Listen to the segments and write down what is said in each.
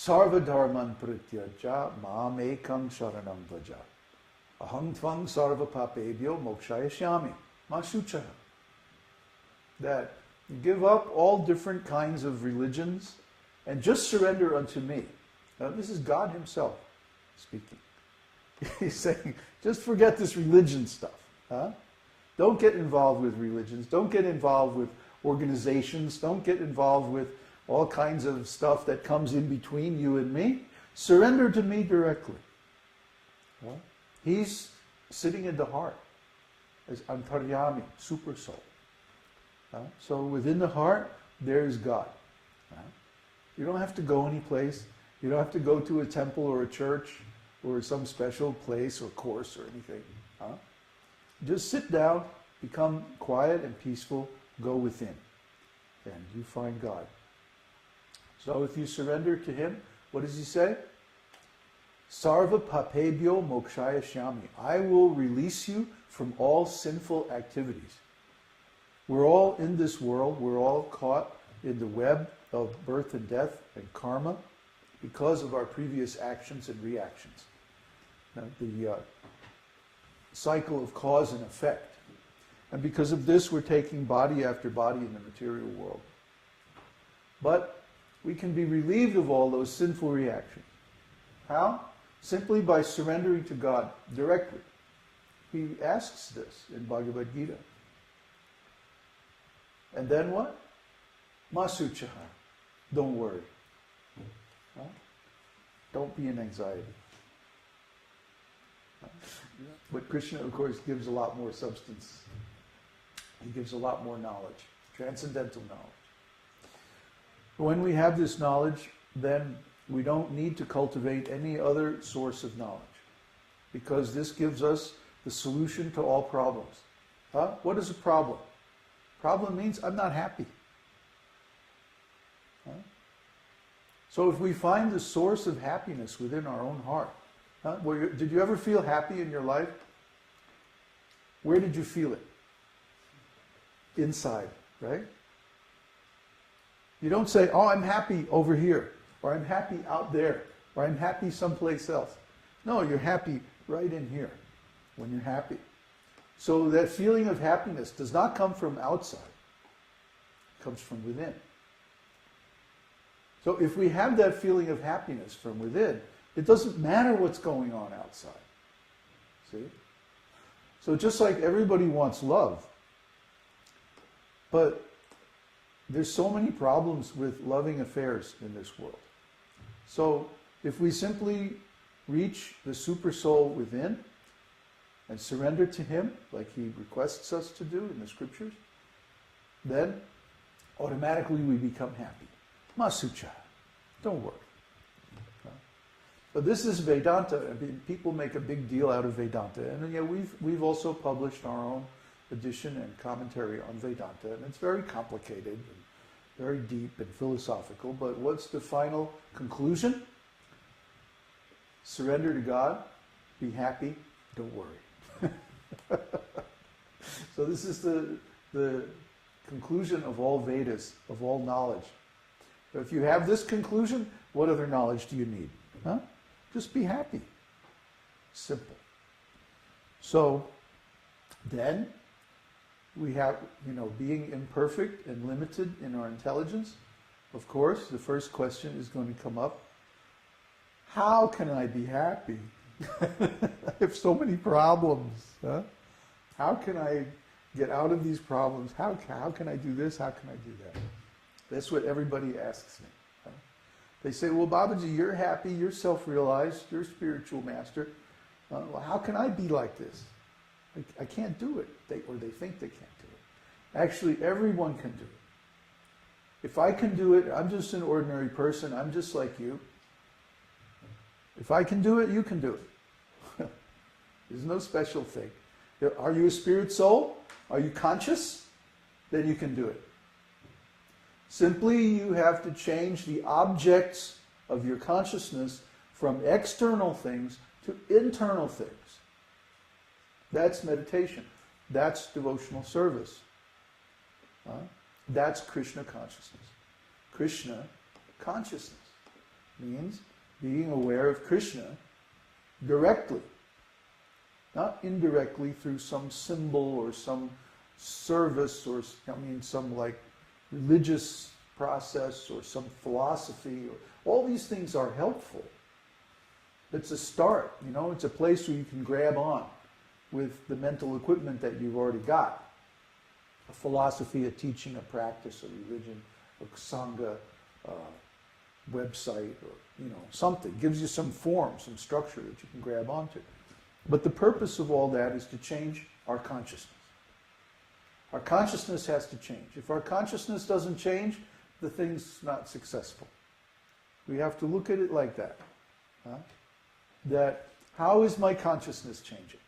Sarva dharman prityaja mam ekam sharanam vaja. Aham tvang sarva papebhyo mokshayashyami. Ma shuchaha. That you give up all different kinds of religions and just surrender unto me. Now, this is God himself speaking. He's saying, just forget this religion stuff. Huh? Don't get involved with religions. Don't get involved with organizations. Don't get involved with all kinds of stuff that comes in between you and me. Surrender to me directly. Well, he's sitting in the heart as antaryami, super soul. So within the heart, there's God. You don't have to go anyplace. You don't have to go to a temple or a church or some special place or course or anything. Just sit down, become quiet and peaceful, go within, and you find God. So if you surrender to him, what does he say? Sarva papebhyo mokshayashyami. I will release you from all sinful activities. We're all in this world, we're all caught in the web of birth and death and karma because of our previous actions and reactions. The cycle of cause and effect. And because of this, we're taking body after body in the material world. But we can be relieved of all those sinful reactions. How? Simply by surrendering to God directly. He asks this in Bhagavad-gītā. And then what? Masuchaha. Don't worry. Don't be in anxiety. But Krishna, of course, gives a lot more substance. He gives a lot more knowledge, transcendental knowledge. When we have this knowledge, then we don't need to cultivate any other source of knowledge, because this gives us the solution to all problems. What is a problem? Problem means I'm not happy. So if we find the source of happiness within our own heart, did you ever feel happy in your life? Where did you feel it? Inside, right? You don't say, oh, I'm happy over here, or I'm happy out there, or I'm happy someplace else. No, you're happy right in here when you're happy. So that feeling of happiness does not come from outside. It comes from within. So if we have that feeling of happiness from within, it doesn't matter what's going on outside. See? So just like everybody wants love, but there's so many problems with loving affairs in this world. So if we simply reach the super soul within and surrender to him, like he requests us to do in the scriptures, then automatically we become happy. Masucha. Don't worry. But this is Vedanta. I mean, people make a big deal out of Vedanta. And yeah, we've also published our own edition and commentary on Vedanta. And it's very complicated and very deep and philosophical. But what's the final conclusion? Surrender to God. Be happy. Don't worry. So this is the conclusion of all Vedas, of all knowledge. But if you have this conclusion, what other knowledge do you need? Just be happy. Simple. So then we have, being imperfect and limited in our intelligence. Of course, the first question is going to come up. How can I be happy? I have so many problems. How can I get out of these problems? How can I do this? How can I do that? That's what everybody asks me. They say, well, Babaji, you're happy, you're self-realized, you're a spiritual master. Well, how can I be like this? I can't do it. They think they can't do it. Actually, everyone can do it. If I can do it, I'm just an ordinary person. I'm just like you. If I can do it, you can do it. There's no special thing. Are you a spirit soul? Are you conscious? Then you can do it. Simply, you have to change the objects of your consciousness from external things to internal things. That's meditation. That's devotional service. That's Krishna consciousness. Krishna consciousness. means being aware of Krishna directly, not indirectly through some symbol or some service or some like religious process or some philosophy. All these things are helpful. It's a start, it's a place where you can grab on with the mental equipment that you've already got. A philosophy, a teaching, a practice, a religion, a sangha, website, or something. Gives you some form, some structure that you can grab onto. But the purpose of all that is to change our consciousness. Our consciousness has to change. If our consciousness doesn't change, the thing's not successful. We have to look at it like that. That how is my consciousness changing?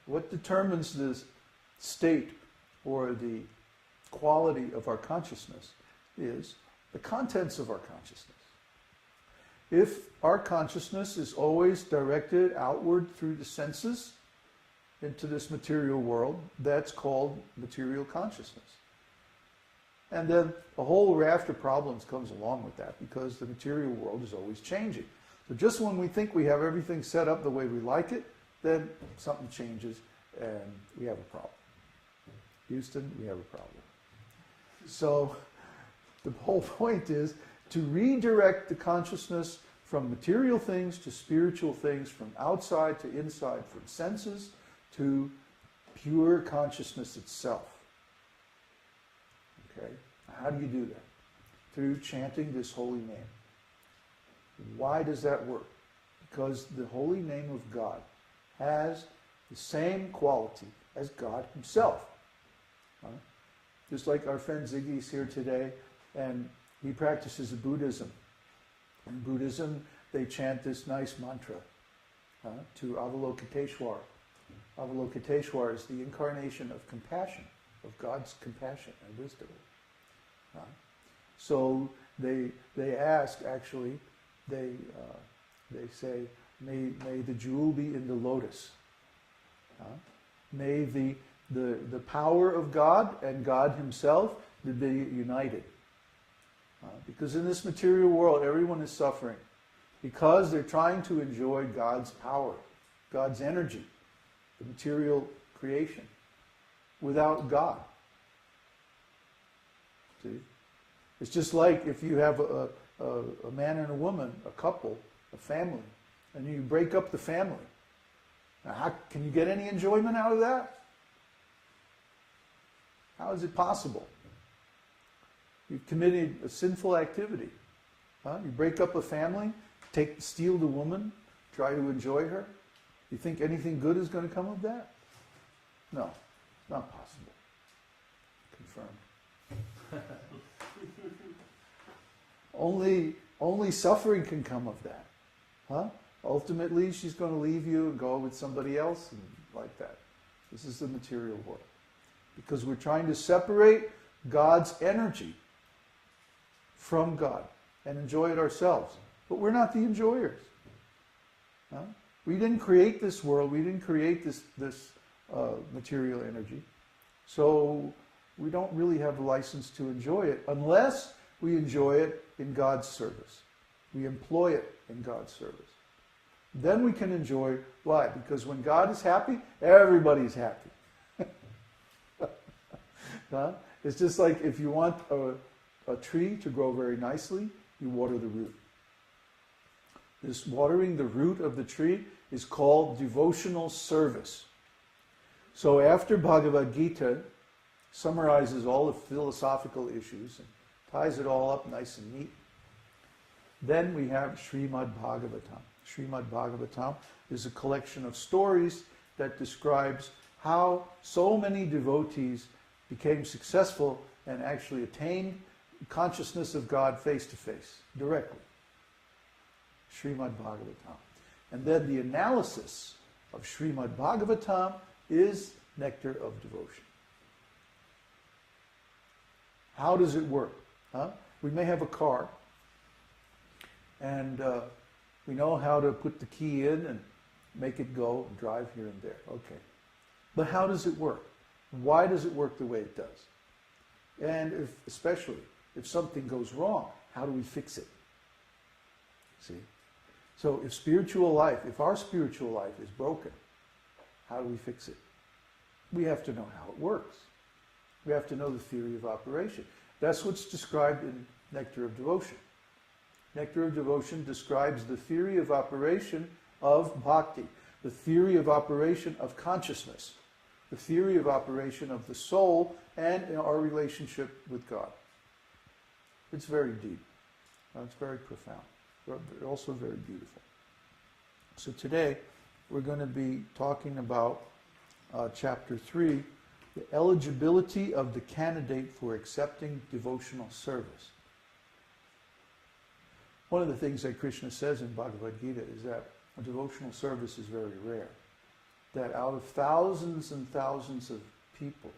What determines the state or the quality of our consciousness is the contents of our consciousness. If our consciousness is always directed outward through the senses into this material world, that's called material consciousness. And then a whole raft of problems comes along with that because the material world is always changing. So just when we think we have everything set up the way we like it, then something changes and we have a problem. Houston, we have a problem. So the whole point is to redirect the consciousness from material things to spiritual things, from outside to inside, from senses to pure consciousness itself. Okay? How do you do that? Through chanting this holy name. Why does that work? Because the holy name of God has the same quality as God himself. Just like our friend Ziggy is here today, and he practices Buddhism. In Buddhism, they chant this nice mantra to Avalokiteshvara. Avalokiteshvara is the incarnation of compassion, of God's compassion and wisdom. So they ask, actually, they say, may the jewel be in the lotus. May the power of God and God himself be united. Because in this material world, everyone is suffering because they're trying to enjoy God's power, God's energy, the material creation, without God. See? It's just like if you have a man and a woman, a couple, a family, and you break up the family. Now, how can you get any enjoyment out of that? How is it possible? You've committed a sinful activity. You break up a family, steal the woman, try to enjoy her. You think anything good is going to come of that? No, not possible. Confirmed. Only suffering can come of that. Ultimately, she's going to leave you and go with somebody else and like that. This is the material world. Because we're trying to separate God's energy from God and enjoy it ourselves. But we're not the enjoyers. We didn't create this world. We didn't create this material energy. So we don't really have a license to enjoy it unless we enjoy it in God's service. We employ it in God's service. Then we can enjoy. Why? Because when God is happy, everybody's happy. It's just like if you want a tree to grow very nicely, you water the root. This watering the root of the tree is called devotional service. So after Bhagavad-gītā summarizes all the philosophical issues and ties it all up nice and neat, then we have Śrīmad-Bhāgavatam. Śrīmad-Bhāgavatam is a collection of stories that describes how so many devotees became successful and actually attained consciousness of God face to face, directly. Śrīmad-Bhāgavatam. And then the analysis of Śrīmad-Bhāgavatam is Nectar of Devotion. How does it work? We may have a car, and we know how to put the key in and make it go and drive here and there. Okay. But how does it work? Why does it work the way it does? And especially if something goes wrong, how do we fix it? See? So if our spiritual life is broken, how do we fix it? We have to know how it works. We have to know the theory of operation. That's what's described in Nectar of Devotion. Nectar of Devotion describes the theory of operation of bhakti, the theory of operation of consciousness, the theory of operation of the soul, and in our relationship with God. It's very deep. It's very profound. But also very beautiful. So today we're going to be talking about chapter 3, the eligibility of the candidate for accepting devotional service. One of the things that Krishna says in Bhagavad-gītā is that a devotional service is very rare. That out of thousands and thousands of people